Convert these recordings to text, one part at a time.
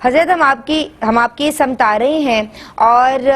حضرت ہم آپ کی سمت آ رہے ہیں اور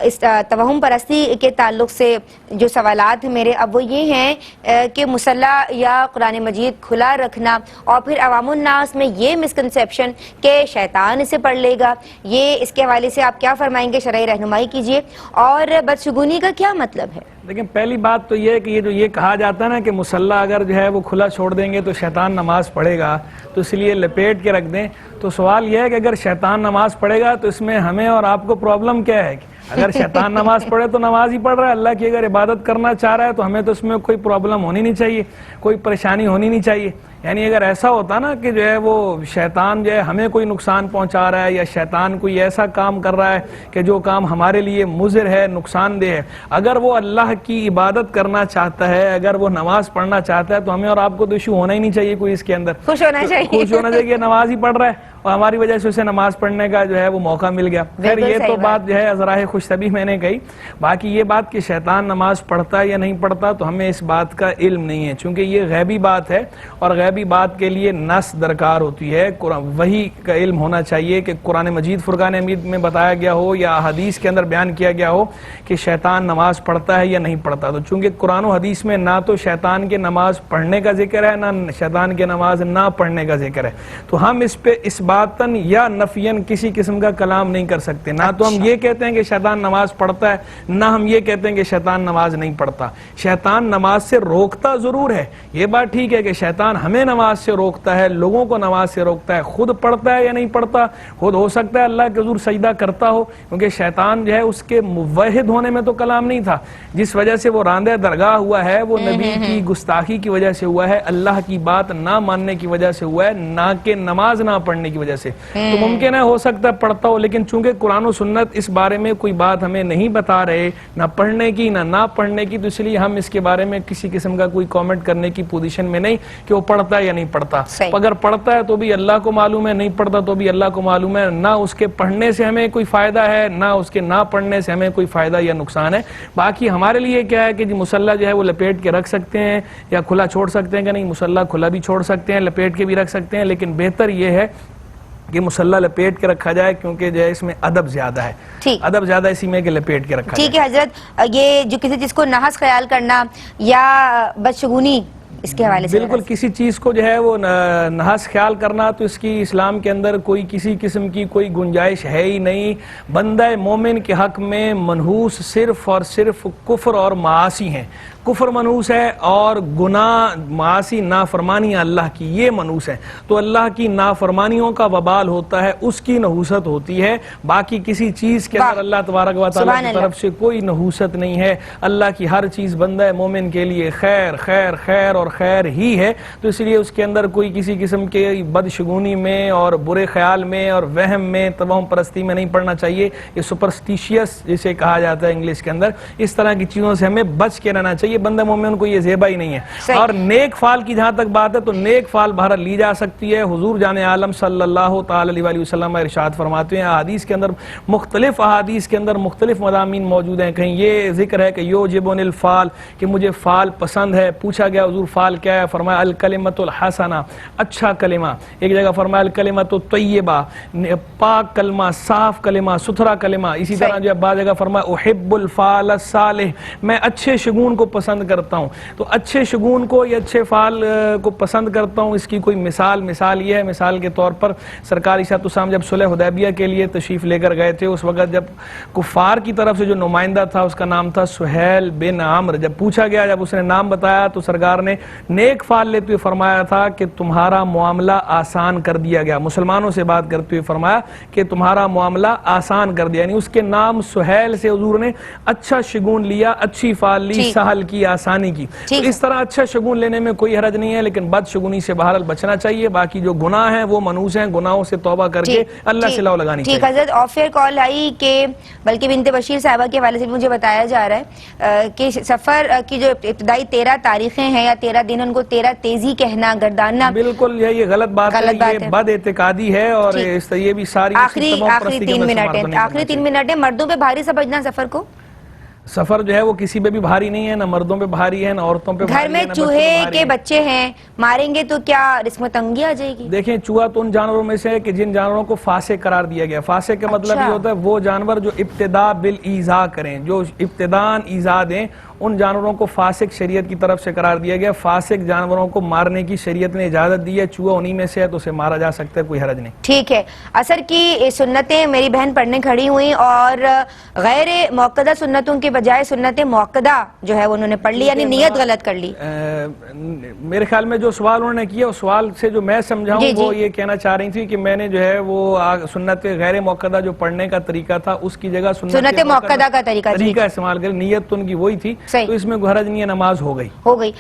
اس توہم پرستی کے تعلق سے جو سوالات ہیں میرے اب وہ یہ ہیں کہ مصلی یا قرآن مجید کھلا رکھنا اور پھر عوام الناس میں یہ مسکنسیپشن کہ شیطان اسے پڑھ لے گا، یہ اس کے حوالے سے آپ کیا فرمائیں گے؟ شرعی رہنمائی کیجیے۔ اور بدشگونی کا کیا مطلب ہے؟ لیکن پہلی بات تو یہ ہے کہ یہ جو یہ کہا جاتا ہے نا کہ مصلی اگر جو ہے وہ کھلا چھوڑ دیں گے تو شیطان نماز پڑھے گا، تو اس لیے لپیٹ کے رکھ دیں، تو سوال یہ ہے کہ اگر شیطان نماز پڑھے گا تو اس میں ہمیں اور آپ کو پرابلم کیا ہے؟ اگر شیطان نماز پڑھے تو نماز ہی پڑھ رہا ہے، اللہ کی اگر عبادت کرنا چاہ رہا ہے تو ہمیں تو اس میں کوئی پرابلم ہونی نہیں چاہیے، کوئی پریشانی ہونی نہیں چاہیے۔ یعنی اگر ایسا ہوتا نا کہ جو ہے وہ شیطان جو ہے ہمیں کوئی نقصان پہنچا رہا ہے یا شیطان کوئی ایسا کام کر رہا ہے کہ جو کام ہمارے لیے مضر ہے، نقصان دہ ہے، اگر وہ اللہ کی عبادت کرنا چاہتا ہے، اگر وہ نماز پڑھنا چاہتا ہے تو ہمیں اور آپ کو تو ایشو ہونا ہی نہیں چاہیے کوئی اس کے اندر، خوش ہونا چاہیے کہ نماز ہی پڑھ رہا ہے اور ہماری وجہ سے اسے نماز پڑھنے کا جو ہے وہ موقع مل گیا۔ پھر یہ تو بات جو ہے ذرائع خوش طبی میں نے کہی۔ باقی یہ بات کہ شیطان نماز پڑھتا ہے یا نہیں پڑھتا تو ہمیں اس بات کا علم نہیں ہے، چونکہ یہ غیبی بات ہے اور غیبی بات کے لیے نص درکار ہوتی ہے، وحی کا علم ہونا چاہیے کہ قرآن مجید فرقان حمید میں بتایا گیا ہو یا حدیث کے اندر بیان کیا گیا ہو کہ شیطان نماز پڑھتا ہے یا نہیں پڑھتا۔ تو چونکہ قرآن و حدیث میں نہ تو شیطان کے نماز پڑھنے کا ذکر ہے، نہ شیطان کے نماز نہ پڑھنے کا ذکر ہے، تو ہم اس پہ اس باتن یا نفین کسی قسم کا کلام نہیں کر سکتے۔ نہ تو ہم یہ کہتے ہیں کہ شیطان نماز پڑھتا ہے، نہ ہم یہ کہتے ہیں کہ شیطان نماز نہیں پڑھتا۔ شیطان نماز سے روکتا ضرور ہے، یہ بات ٹھیک ہے کہ شیطان ہمیں نماز سے روکتا ہے، لوگوں کو نماز سے روکتا ہے، خود پڑھتا ہے یا نہیں پڑھتا، خود ہو سکتا ہے اللہ کے حضور سجدہ کرتا ہو، کیونکہ شیطان جو ہے اس کے موحد ہونے میں تو کلام نہیں تھا، جس وجہ سے وہ راندہ درگاہ ہوا ہے وہ نبی کی گستاخی کی وجہ سے ہوا ہے، اللہ کی بات نہ ماننے کی وجہ سے ہوا ہے، نہ کہ نماز نہ پڑھنے کی وجہ سے۔ تو ممکن ہے ہو سکتا ہے پڑھتا ہو، لیکن چونکہ قرآن و سنت اس بارے میں کوئی بات ہمیں نہیں بتا رہے، نہ پڑھنے کی نہ پڑھنے کی، تو اس لیے ہم اس کے بارے میں کسی قسم کا کوئی کامنٹ کرنے کی پوزیشن میں نہیں کہ وہ پڑھتا ہے یا نہیں پڑھتا۔ اگر پڑھتا ہے تو بھی اللہ کو معلوم ہے، نہیں پڑھتا تو بھی اللہ کو معلوم ہے، نہ اس کے پڑھنے سے ہمیں کوئی فائدہ ہے، نہ اس کے نہ پڑھنے سے ہمیں کوئی فائدہ یا نقصان ہے۔ باقی ہمارے لیے کیا ہے کہ جی مصلی جو ہے وہ لپیٹ کے رکھ سکتے ہیں یا کھلا چھوڑ سکتے ہیں کہ نہیں، مصلی کھلا بھی چھوڑ سکتے ہیں، لپیٹ کے بھی رکھ سکتے ہیں، لیکن بہتر یہ ہے کہ مصلی لپیٹ کے رکھا جائے، کیونکہ جو ہے اس میں ادب زیادہ ہے، ادب زیادہ اسی میں کہ لپیٹ کے رکھا جائے۔ ٹھیک ہے حضرت، یہ جو کسی چیز کو نحس خیال کرنا یا بدشگونی اس کے حوالے سے بالکل کسی چیز کو جو ہے وہ نحس خیال کرنا تو اس کی اسلام کے اندر کوئی کسی قسم کی کوئی گنجائش ہے ہی نہیں۔ بندہ مومن کے حق میں منحوس صرف اور صرف کفر اور معاصی ہیں، کفر منحوس ہے اور گناہ معاصی نافرمانی اللہ کی یہ منحوس ہے، تو اللہ کی نافرمانیوں کا وبال ہوتا ہے، اس کی نحوست ہوتی ہے، باقی کسی چیز کے اندر اللہ تبارک و تعالیٰ کی طرف سے کوئی نحوست نہیں ہے۔ اللہ کی ہر چیز بندہ مومن کے لیے خیر خیر خیر اور خیر ہی ہے، تو اس لیے اس کے اندر کوئی کسی قسم کے بدشگونی میں اور برے خیال میں اور وہم میں توہم پرستی میں نہیں پڑنا چاہیے۔ یہ سپرسٹیشیس جسے کہا جاتا ہے انگلش کے اندر، اس طرح کی چیزوں سے ہمیں بچ کے رہنا چاہیے، بندہ مومن کو یہ زیبا ہی نہیں ہے۔ اور نیک فال کی جہاں تک بات ہے تو نیک فال بہرحال لی جا سکتی ہے۔ حضور جان عالم صلی اللہ تعالی علیہ وسلم ارشاد فرماتے ہیں، احادیث کے اندر مختلف احادیث کے اندر مختلف مضامین موجود ہیں، کہیں یہ ذکر ہے کہ یوجبن الفال کہ مجھے فال پسند ہے، پوچھا گیا حضور فال کیا ہے، فرمایا الکلمۃ الحسنہ اچھا کلمہ، ایک جگہ فرمایا الکلمۃ الطیبہ پاک کلمہ، صاف کلمہ، ستھرا کلمہ، اسی طرح جو بعض جگہ فرمایا احب الفال الصالح میں اچھے شگون کو پسند کرتا ہوں، تو اچھے شگون کو یا اچھے فال کو پسند کرتا ہوں، اس کی کوئی مثال یہ ہے، مثال کے طور پر سرکار عیسیٰ السلام جب صلح حدیبیہ کے لیے تشریف لے کر گئے تھے، اس وقت جب کفار کی طرف سے جو نمائندہ تھا اس کا نام تھا سہیل بن عمرو، جب پوچھا گیا، جب اس نے نام بتایا تو سرکار نے نیک فال لیتے ہوئے فرمایا تھا کہ تمہارا معاملہ آسان کر دیا گیا، مسلمانوں سے بات کرتے ہوئے فرمایا کہ تمہارا معاملہ آسان کر دیا، یعنی اس کے نام سہیل سے حضور نے اچھا شگون لیا، اچھی فال لی، سہل کی، آسانی کی، تو اس طرح اچھا شگون لینے میں کوئی حرج نہیں ہے، لیکن بد شگونی سے بہرحال بچنا چاہیے۔ باقی جو گناہ ہیں وہ منحوس ہیں، گناہوں سے توبہ کر کے اللہ سے لو لگانی چاہیے۔ ٹھیک حضرت، آف ایئر کال آئی کہ بلکہ بنت بشیر صاحبہ کے حوالے سے مجھے بتایا جا رہا ہے کہ سفر کی جو ابتدائی 13 تاریخیں ہیں یا 13 دن ان کو 13 تیزی کہنا، گرداننا، بالکل یہ غلط بات ہے، یہ بد اعتقادی ہے، اور یہ بھی ساری آخری 3 منٹ ہے، مردوں پہ بھاری سمجھنا سفر کو؟ سفر جو ہے وہ کسی پہ بھی بھاری نہیں ہے، نہ مردوں پہ بھاری ہے، نہ عورتوں پہ گھر بھاری میں ہے، نہ بچوں پہ چوہے بھاری کے ہے۔ بچے ہیں، ماریں گے تو کیا رزق میں تنگی آ جائے گی؟ دیکھیں چوہا تو ان جانوروں میں سے ہے کہ جن جانوروں کو فاسق قرار دیا گیا۔ فاسق کا مطلب اچھا۔ یہ ہوتا ہے وہ جانور جو ابتدا بالایذاء کریں، جو ابتداً ایذا دیں، ان جانوروں کو فاسق شریعت کی طرف سے قرار دیا گیا۔ فاسق جانوروں کو مارنے کی شریعت نے اجازت دی ہے، چوہا انہی میں سے ہے تو اسے مارا جا سکتا ہے، کوئی حرج نہیں۔ ٹھیک ہے، عصر کی سنتیں میری بہن پڑھنے کھڑی ہوئی اور غیر موقدہ سنتوں کے بجائے سنت موقدہ جو ہے انہوں نے پڑھ لی، یعنی نیت غلط کر لی۔ میرے خیال میں جو سوال انہوں نے کیا اس سوال سے جو میں سمجھاؤں جی، جی۔ وہ یہ کہنا چاہ رہی تھی کہ میں نے جو ہے وہ سنت غیر موقدہ جو پڑھنے کا طریقہ تھا اس کی جگہ سنت موقدہ کا طریقہ، جی، استعمال کر، نیت تو ان کی وہی تھی، صحیح۔ تو اس میں کوئی حرج نہیں ہے، نماز ہو گئی۔ ہو گئی۔